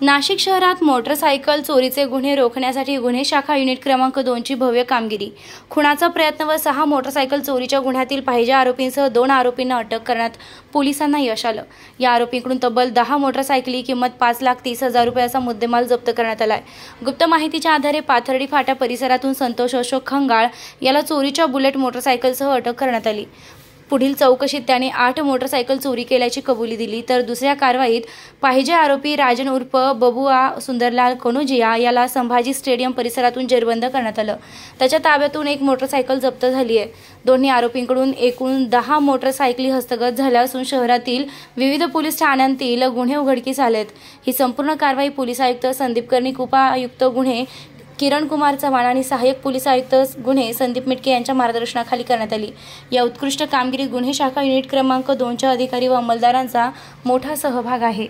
नाशिक शहरात मोटरसायकल चोरीचे गुन्हे रोखण्यासाठी गुन्हे शाखा युनिट क्रमांक 2 ची भव्य कामगिरी। खुनाचा प्रयत्न व 6 मोटरसायकल चोरीच्या गुन्ह्यातील पाहिजे आरोपींसह 2 आरोपींना अटक करण्यात पोलिसांना यश आलं। या आरोपींकडून तब्बल 10 मोटरसायकली किंमत 5,30,000 रुपयाचा मुद्देमाल जप्त करण्यात आलाय। गुप्त माहितीच्या आधारे पाथर्डी फाटा परिसरातून संतोष अशोक खंगाळ याला चोरीच्या बुलेट मोटरसायकलसह अटक करण्यात आली। पुढील चौकशीत त्याने 8 मोटरसायकल चोरी केल्याची कबुली दिली। तर दुसऱ्या कारवाईत पाहिजे आरोपी राजन उर्फ बबुआ सुंदरलाल कनोजिया याला संभाजी स्टेडियम परिसरातून जेरबंद करण्यात आलं। त्याच्या ताब्यातून 1 मोटरसायकल जप्त झाली आहे। दोन्ही आरोपींकडून एकूण 10 मोटरसायकली हस्तगत झाल्या असून शहरातील विविध पोलीस ठाण्यांतील गुन्हे उघडकीस आलेत। ही संपूर्ण कारवाई पोलीस आयुक्त संदीप कर्णिक, उपायुक्त गुन्हे किरण कुमार चव्हाण आणि सहाय्यक पोलीस आयुक्त गुन्हे संदीप मिटके यांच्या मार्गदर्शनाखाली करण्यात आली। या उत्कृष्ट कामगिरीत गुन्हे शाखा युनिट क्रमांक 2 च्या अधिकारी व अंमलदारांचा मोठा सहभाग आहे।